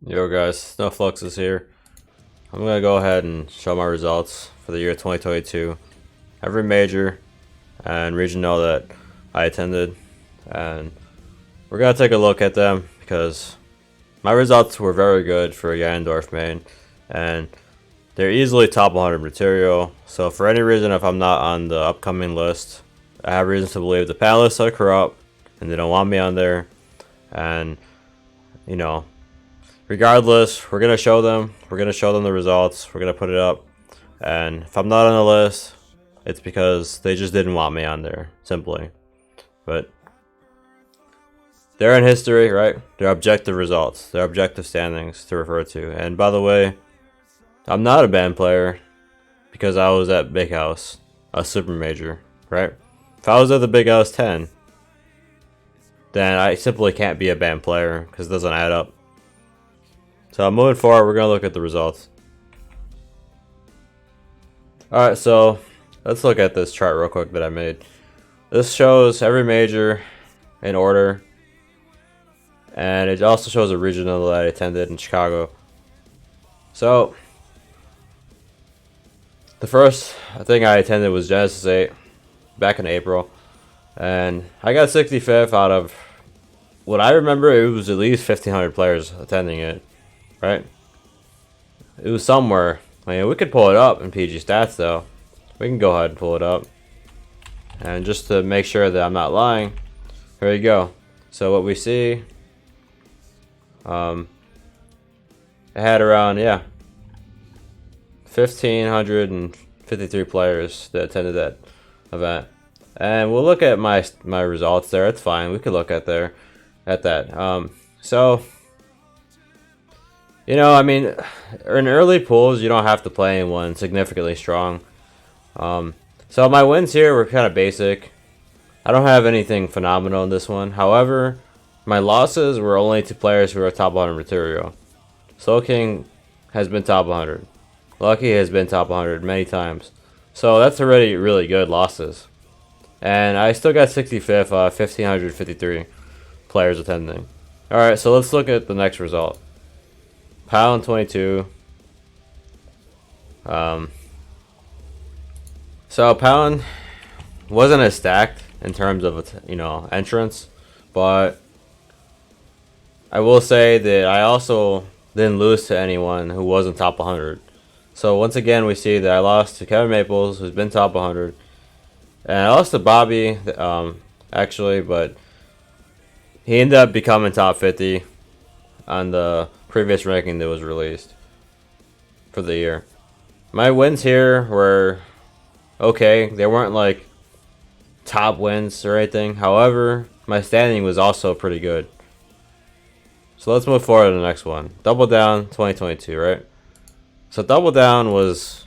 Yo guys, NoFluxes here. I'm gonna go ahead and show my results for the year 2022. Every major and regional that I attended, and we're gonna take a look at them because my results were very good for a Ganondorf main, and they're easily top 100 material. So for any reason, if I'm not on the upcoming list, I have reason to believe the panelists are corrupt and they don't want me on there. And you know, regardless, we're gonna show them. We're gonna show them the results. We're gonna put it up. And if I'm not on the list, it's because they just didn't want me on there, simply. But they're in history, right? They're objective results. They're objective standings to refer to. And by the way, I'm not a band player because I was at Big House, a super major, right? If I was at the Big House 10, then I simply can't be a band player because it doesn't add up. So moving forward, we're gonna look at the results. Alright, so let's look at this chart real quick that I made. This shows every major in order, and it also shows a regional that I attended in Chicago. So the first thing I attended was Genesis 8 back in April, and I got 65th out of what I remember. It was at least 1,500 players attending it, right? It was somewhere. I mean, we could pull it up in PG stats though. We can go ahead and pull it up, and just to make sure that I'm not lying, here you go. So what we see, it had around 1,553 players that attended that event, and we'll look at my results there. It's fine. We could look at that. So you know, I mean, in early pools, you don't have to play anyone significantly strong. So my wins here were kind of basic. I don't have anything phenomenal in this one. However, my losses were only to players who are top 100 material. Soul King has been top 100. Lucky has been top 100 many times. So that's already really good losses. And I still got 65th, 1,553 players attending. Alright, so let's look at the next result. Pound 22. So Pound wasn't as stacked in terms of its, entrance, but I will say that I also didn't lose to anyone who wasn't top 100. So once again, we see that I lost to Kevin Maples, who's been top 100, and I lost to Bobby, actually, but he ended up becoming top 50 on the previous ranking that was released for the year. My wins here were okay. They weren't like top wins or anything. However, my standing was also pretty good. So let's move forward to the next one. Double Down 2022, right? So Double Down was,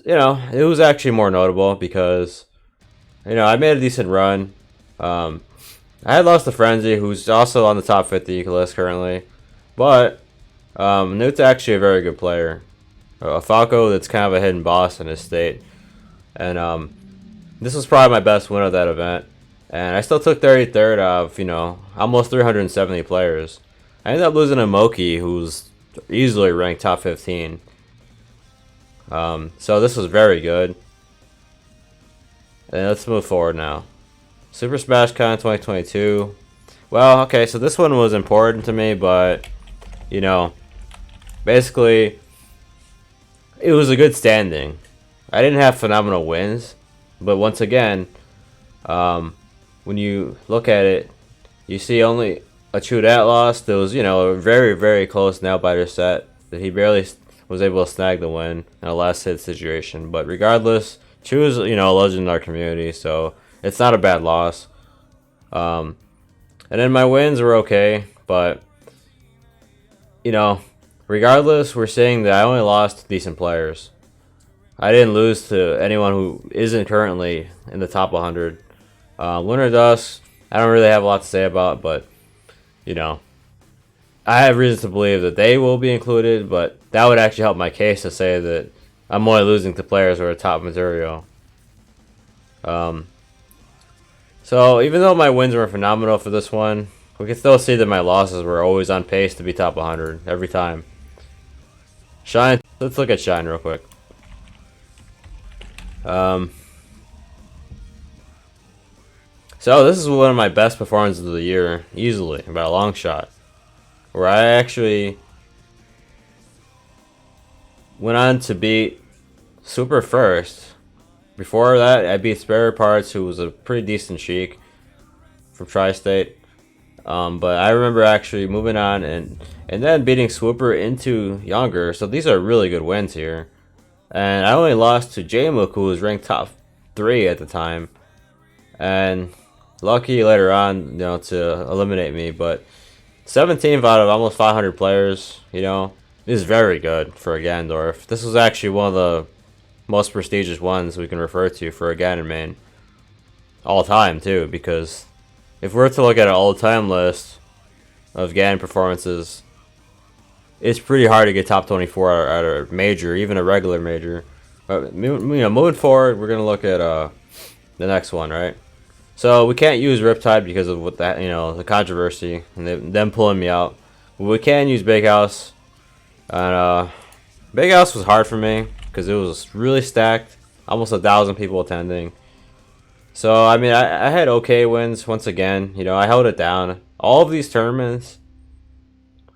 it was actually more notable because, I made a decent run. I had lost to Frenzy, who's also on the top 50 list currently, but Newt's actually a very good player. A Falco that's kind of a hidden boss in his state, and this was probably my best win of that event. And I still took 33rd out of almost 370 players. I ended up losing to Moki, who's easily ranked top 15. So this was very good. And let's move forward now. Super Smash Con 2022. Well, okay, so this one was important to me, but basically it was a good standing. I didn't have phenomenal wins, but once again, when you look at it, you see only a Chudat loss. There was a very, very close nail biter set that he barely was able to snag the win in a last hit situation. But regardless, Chu is a legend in our community, so it's not a bad loss. And then my wins were okay, but regardless, we're seeing that I only lost to decent players. I didn't lose to anyone who isn't currently in the top 100. Lunar Dust, I don't really have a lot to say about, but I have reason to believe that they will be included, but that would actually help my case to say that I'm only losing to players who are top material. So even though my wins were phenomenal for this one, we can still see that my losses were always on pace to be top 100 every time. Shine. Let's look at Shine real quick. So this is one of my best performances of the year, easily, by a long shot. Where I actually went on to beat Swooper first. Before that, I beat Spare Parts, who was a pretty decent Sheik from Tri-State. But I remember actually moving on and then beating Swooper into Younger. So these are really good wins here. And I only lost to Zamu, who was ranked top 3 at the time. And lucky later on, you know, to eliminate me. But 17th out of almost 500 players, you know, is very good for a Ganondorf. This was actually one of the most prestigious ones we can refer to for a Ganon main. All time, too, because if we're to look at an all-time list of Ganon performances, it's pretty hard to get top 24 at a major, even a regular major. But, you know, moving forward, we're going to look at the next one, right? So we can't use Riptide because of what that, you know, the controversy and them pulling me out. But we can use Big House. And Big House was hard for me because it was really stacked, almost 1,000 people attending. So I mean, I had okay wins once again. You know, I held it down. All of these tournaments,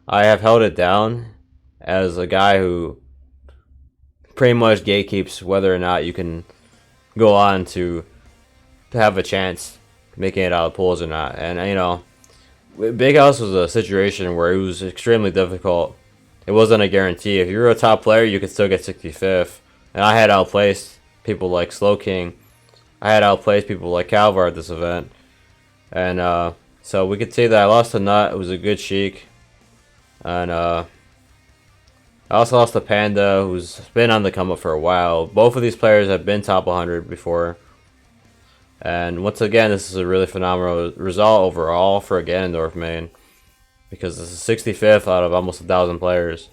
I have held it down as a guy who pretty much gatekeeps whether or not you can go on to have a chance making it out of pools or not. And you know, Big House was a situation where it was extremely difficult. It wasn't a guarantee. If you were a top player, you could still get 65th. And I had outplaced people like Slow King. I had outplaced people like Calvar at this event. And so we could see that I lost to Nut. It was a good Sheik. And I also lost to Panda, who's been on the come up for a while. Both of these players have been top 100 before. And once again, this is a really phenomenal result overall for a Ganondorf main, because this is 65th out of almost 1,000 players.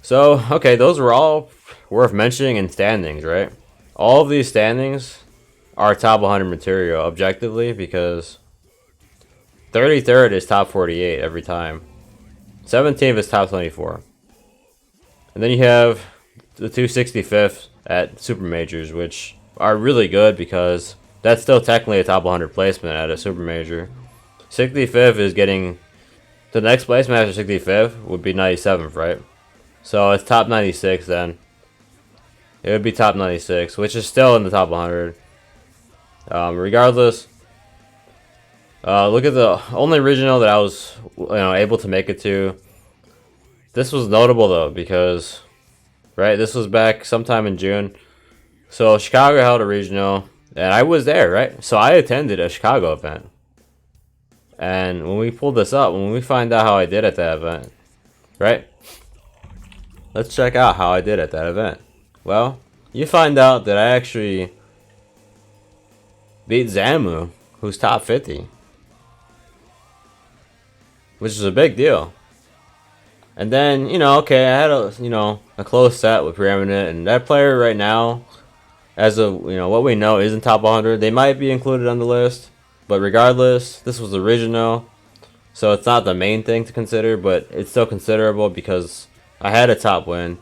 So, okay, those were all worth mentioning in standings, right? All of these standings are top 100 material, objectively, because 33rd is top 48 every time. 17th is top 24. And then you have the 265th at Super Majors, which are really good because that's still technically a top 100 placement at a Super Major. 65th is getting... The next placement after 65th would be 97th, right? So it's top 96 then. It would be top 96, which is still in the top 100. Regardless, look at the only regional that I was, you know, able to make it to. This was notable though because, right, this was back sometime in June. So Chicago held a regional, and I was there, right? So I attended a Chicago event. And when we pulled this up, when we find out how I did at that event, right? Let's check out how I did at that event. Well, you find out that I actually beat Zamu, who's top 50. Which is a big deal. And then, you know, okay, I had a close set with Preeminent, and that player right now, as of, you know, what we know, isn't top 100. They might be included on the list, but regardless, this was original, so it's not the main thing to consider, but it's still considerable because I had a top win.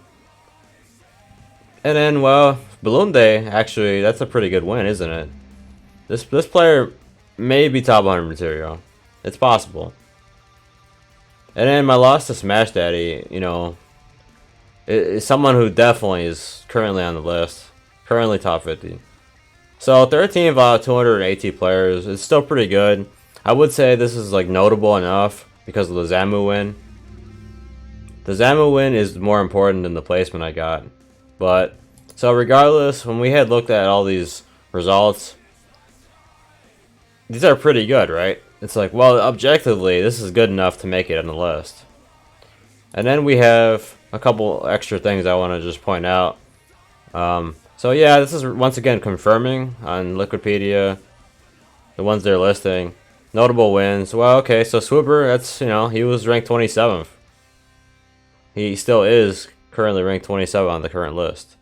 And then, well, Balloon Day, actually, that's a pretty good win, isn't it? This player may be top 100 material. It's possible. And then my loss to Smash Daddy, you know, is someone who definitely is currently on the list. Currently top 50. So 13 out of 280 players is still pretty good. I would say this is like notable enough because of the Zamu win. The Zamu win is more important than the placement I got. But, so regardless, when we had looked at all these results, these are pretty good, right? It's like, well, objectively, this is good enough to make it on the list. And then we have a couple extra things I want to just point out. So yeah, this is once again confirming on Liquipedia, the ones they're listing. Notable wins. Well, okay, so Swooper, that's, you know, he was ranked 27th. He still is currently ranked 27 on the current list.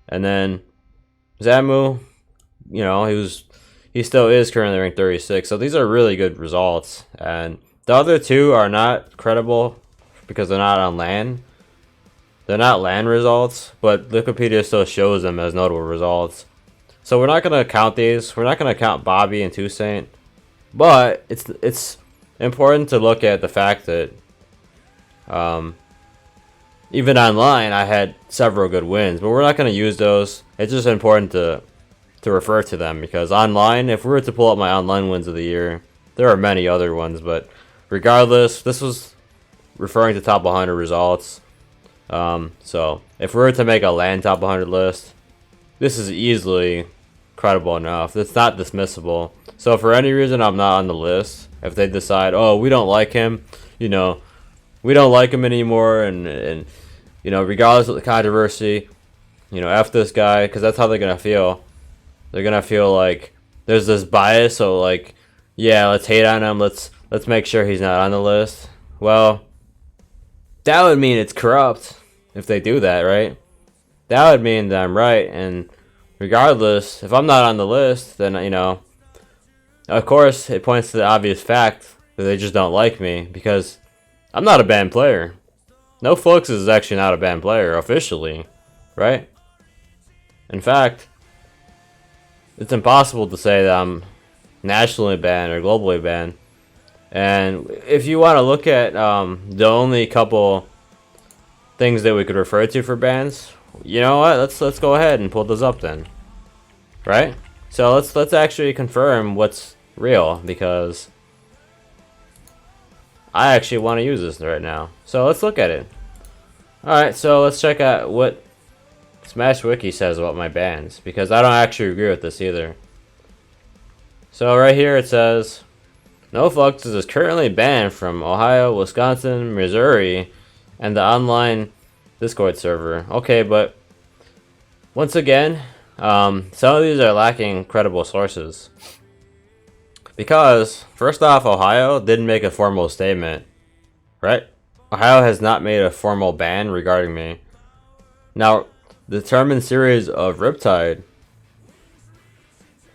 And then Zamu, you know, he was he still is currently ranked 36. So these are really good results. And the other two are not credible because they're not on LAN. They're not LAN results, but Wikipedia still shows them as notable results. So we're not going to count these. We're not going to count Bobby and Toussaint. But it's important to look at the fact that even online I had several good wins, but we're not going to use those. It's just important to refer to them because online, if we were to pull up my online wins of the year, there are many other ones, but regardless, this was referring to top 100 results. So if we were to make a LAN top 100 list, this is easily credible enough. It's not dismissible. So if for any reason I'm not on the list, if they decide, oh, we don't like him, we don't like him anymore, and regardless of the controversy, F this guy, because that's how they're gonna feel. They're gonna feel like there's this bias, so like, yeah, let's hate on him, let's make sure he's not on the list. Well, that would mean it's corrupt if they do that, right? That would mean that I'm right, and regardless, if I'm not on the list, then, of course, it points to the obvious fact that they just don't like me, because I'm not a banned player. NoFluxes is actually not a banned player, officially, right? In fact, it's impossible to say that I'm nationally banned or globally banned. And if you want to look at the only couple things that we could refer to for bans, you know what? Let's go ahead and pull those up then, right? So let's actually confirm what's real, because I actually want to use this right now. So let's look at it. Alright, so let's check out what Smash Wiki says about my bans, because I don't actually agree with this either. So right here it says, NoFluxes is currently banned from Ohio, Wisconsin, Missouri, and the online Discord server. Okay, but once again, some of these are lacking credible sources. Because, first off, Ohio didn't make a formal statement, right? Ohio has not made a formal ban regarding me. Now, the term and series of Riptide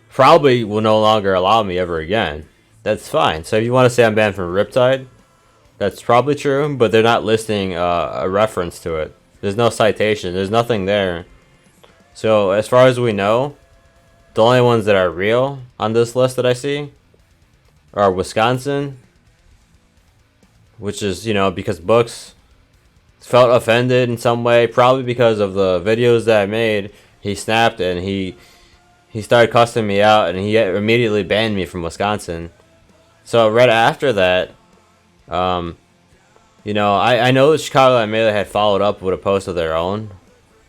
probably will no longer allow me ever again. That's fine. So if you want to say I'm banned from Riptide, that's probably true, but they're not listing a reference to it. There's no citation. There's nothing there. So as far as we know, the only ones that are real on this list that I see are Wisconsin, which is, because Books felt offended in some way, probably because of the videos that I made. He snapped and he started cussing me out, and he immediately banned me from Wisconsin. So right after that, I know that Chicago and Melee had followed up with a post of their own.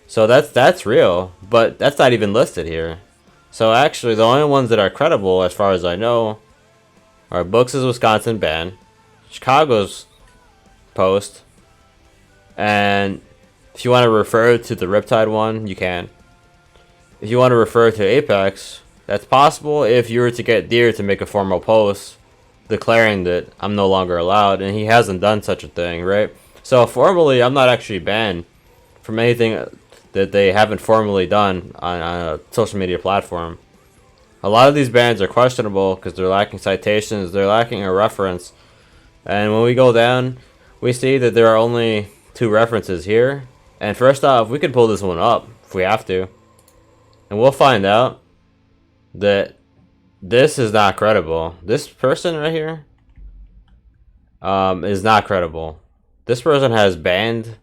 So that's real, but that's not even listed here. So actually, the only ones that are credible, as far as I know, are Books' Wisconsin ban, Chicago's post, and if you want to refer to the Riptide one, you can. If you want to refer to Apex, that's possible if you were to get Deer to make a formal post declaring that I'm no longer allowed, and he hasn't done such a thing, right? So formally, I'm not actually banned from anything that they haven't formally done on a social media platform. A lot of these bans are questionable because they're lacking citations, they're lacking a reference, and when we go down, we see that there are only 2 references here. And first off, we can pull this one up if we have to, and we'll find out that this is not credible. This person right here is not credible. This person has banned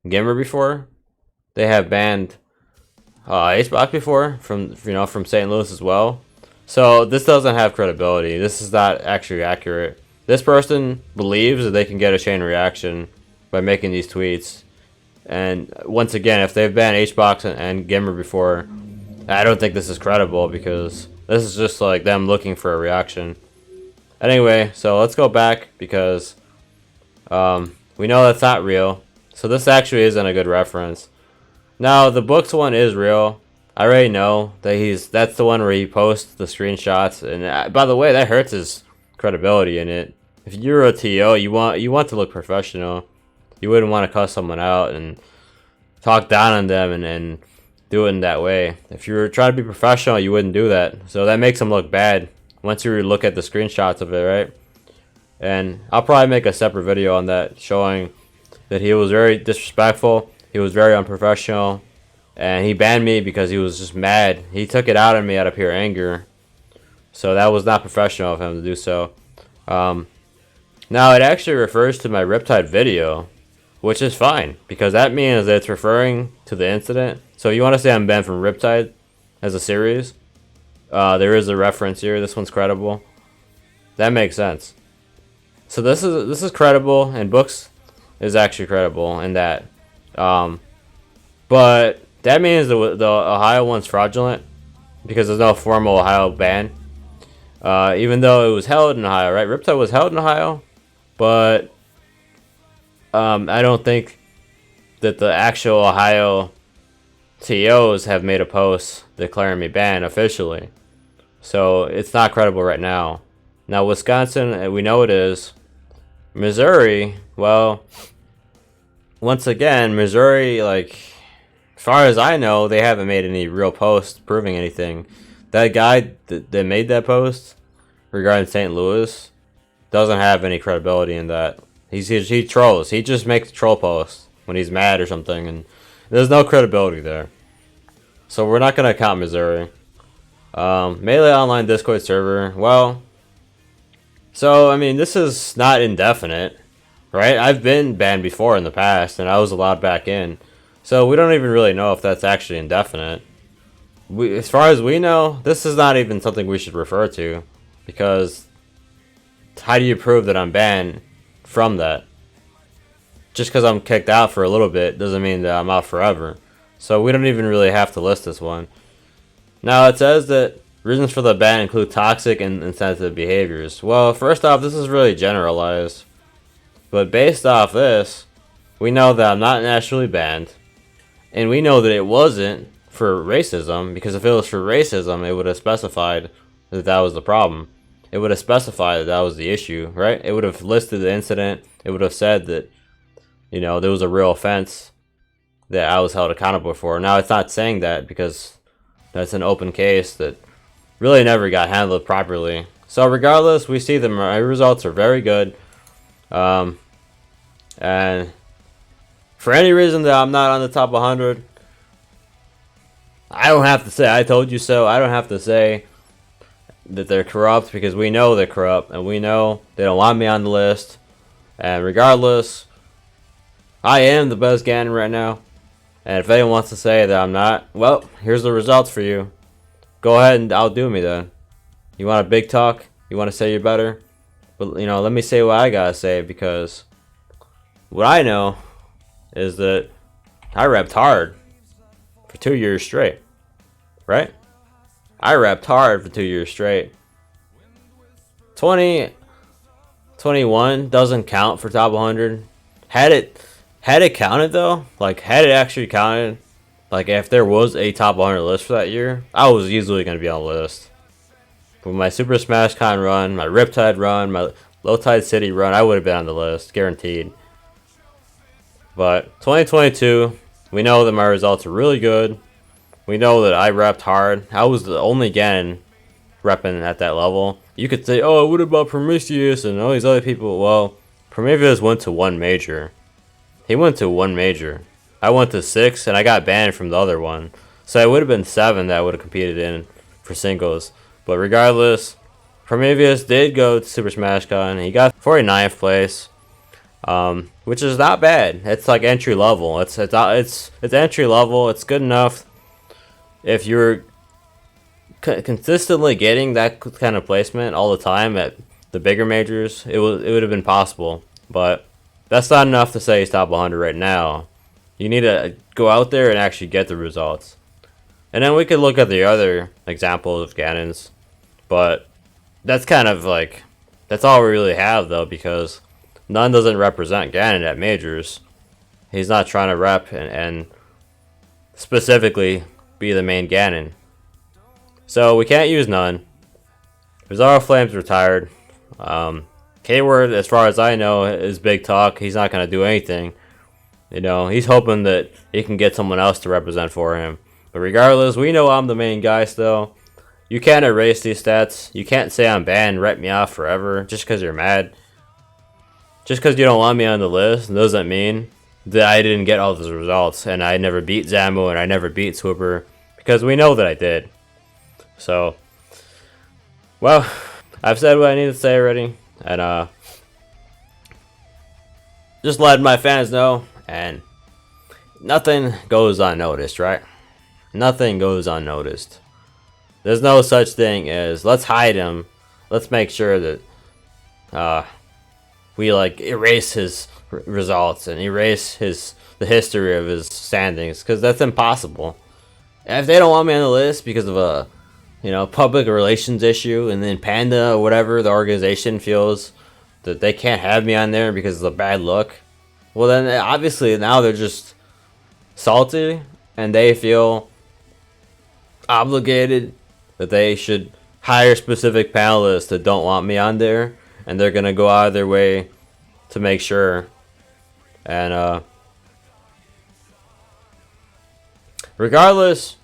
Gimmer before. They have banned Acebox before from St. Louis as well. So this doesn't have credibility. This is not actually accurate. This person believes that they can get a chain reaction by making these tweets. And once again, if they've banned Hbox and Gimmer before, I don't think this is credible, because this is just like them looking for a reaction. Anyway, so let's go back, because we know that's not real. So this actually isn't a good reference. Now, the Books one is real. I already know that that's the one where he posts the screenshots. And by the way, that hurts his credibility in it. If you're a TO, you want to look professional. You wouldn't want to cuss someone out and talk down on them and do it in that way. If you were trying to be professional, you wouldn't do that. So that makes him look bad once you look at the screenshots of it, right? And I'll probably make a separate video on that, showing that he was very disrespectful, he was very unprofessional, and he banned me because he was just mad. He took it out on me out of pure anger. So that was not professional of him to do so. Now it actually refers to my Riptide video, which is fine, because that means that it's referring to the incident. So if you want to say I'm banned from Riptide as a series, there is a reference here. This one's credible. That makes sense. So this is credible, and Books is actually credible in that. But that means the Ohio one's fraudulent because there's no formal Ohio ban. Even though it was held in Ohio, right? Riptide was held in Ohio, but I don't think that the actual Ohio TOs have made a post declaring me banned officially. So it's not credible right now. Now Wisconsin, we know it is. Missouri, well, once again, Missouri, like, as far as I know, they haven't made any real posts proving anything. That guy that made that post regarding St. Louis doesn't have any credibility in that. He trolls. He just makes troll posts when he's mad or something, and there's no credibility there. So we're not going to count Missouri. Melee Online Discord server, well, so, I mean, this is not indefinite, right? I've been banned before in the past, and I was allowed back in. So we don't even really know if that's actually indefinite. As far as we know, this is not even something we should refer to, because how do you prove that I'm banned from that? Just because I'm kicked out for a little bit doesn't mean that I'm out forever. So we don't even really have to list this one. Now it says that reasons for the ban include toxic and insensitive behaviors. Well, first off, this is really generalized. But based off this, we know that I'm not naturally banned. And we know that it wasn't for racism, because if it was for racism, it would have specified that that was the problem. It would have specified that that was the issue, right? It would have listed the incident. It would have said that, you know, there was a real offense that I was held accountable for. Now, it's not saying that because that's an open case that really never got handled properly. So regardless, we see that my results are very good. And for any reason that I'm not on the top 100, I don't have to say I told you so. I don't have to say that they're corrupt, because we know they're corrupt, and we know they don't want me on the list. And regardless, I am the best Ganon right now. And if anyone wants to say that I'm not, well, here's the results for you. Go ahead and outdo me then. You want a big talk? You want to say you're better? But, you know, let me say what I gotta say, because what I know is that I repped hard for 2 years straight. Right? I repped hard for 2 years straight. 2021 doesn't count for top 100. Had it counted though, like had it actually counted, like if there was a top 100 list for that year, I was easily going to be on the list. With my Super Smash Con run, my Riptide run, my Low Tide City run, I would have been on the list, guaranteed. But 2022, we know that my results are really good. We know that I repped hard. I was the only Ganon repping at that level. You could say, oh, what about Prometheus and all these other people? Well, Prometheus went to one major. He went to one major. I went to 6, and I got banned from the other one. So it would have been 7 that I would have competed in for singles. But regardless, Prometheus did go to Super Smash Con. He got 49th place, which is not bad. It's like entry level. It's entry level. It's good enough. If you're consistently getting that kind of placement all the time at the bigger majors, it would have been possible. But that's not enough to say he's top 100 right now. You need to go out there and actually get the results. And then we could look at the other examples of Ganons. But that's kind of like, that's all we really have though, because none doesn't represent Ganon at majors. He's not trying to rep and specifically be the main Ganon. So we can't use none. Bizarro Flame's retired. K-Word, as far as I know, is big talk. He's not going to do anything. You know, he's hoping that he can get someone else to represent for him. But regardless, we know I'm the main guy still. You can't erase these stats. You can't say I'm banned, write me off forever just because you're mad. Just because you don't want me on the list doesn't mean that I didn't get all those results and I never beat Zamu and I never beat Swooper, because we know that I did. So, well, I've said what I need to say already, and just letting my fans know, and nothing goes unnoticed, right? Nothing goes unnoticed. There's no such thing as let's hide him. Let's make sure that we like erase his results and erase the history of his standings, because that's impossible. And if they don't want me on the list because of a public relations issue, and then Panda or whatever the organization feels that they can't have me on there because of a bad look, well then obviously now they're just salty and they feel obligated that they should hire specific panelists that don't want me on there, and they're gonna go out of their way to make sure. And regardless,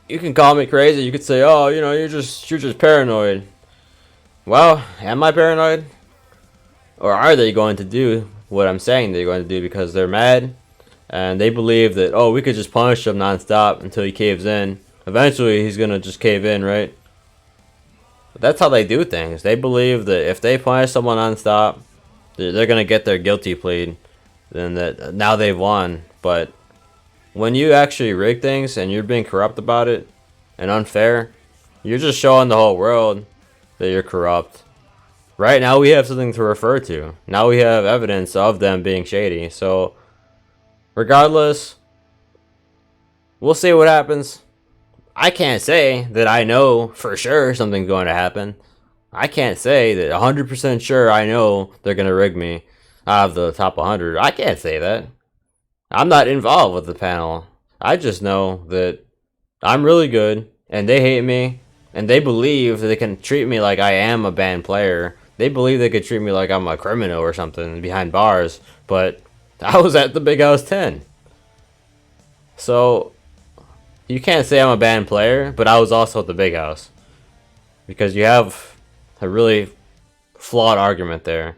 you can call me crazy. You could say, "Oh, you're just paranoid." Well, am I paranoid? Or are they going to do what I'm saying they're going to do because they're mad and they believe that, oh, we could just punish him nonstop until he caves in? Eventually, he's going to just cave in, right? But that's how they do things. They believe that if they punish someone nonstop, they're going to get their guilty plea, then that now they've won. But when you actually rig things and you're being corrupt about it and unfair, you're just showing the whole world that you're corrupt. Right now we have something to refer to. Now we have evidence of them being shady. So regardless, we'll see what happens. I can't say that I know for sure something's going to happen. I can't say that 100% sure I know they're going to rig me out of the top 100. I can't say that. I'm not involved with the panel. I just know that I'm really good and they hate me and they believe that they can treat me like I am a banned player. They believe they could treat me like I'm a criminal or something behind bars, but I was at the Big House 10. So you can't say I'm a banned player, but I was also at the Big House, because you have a really flawed argument there.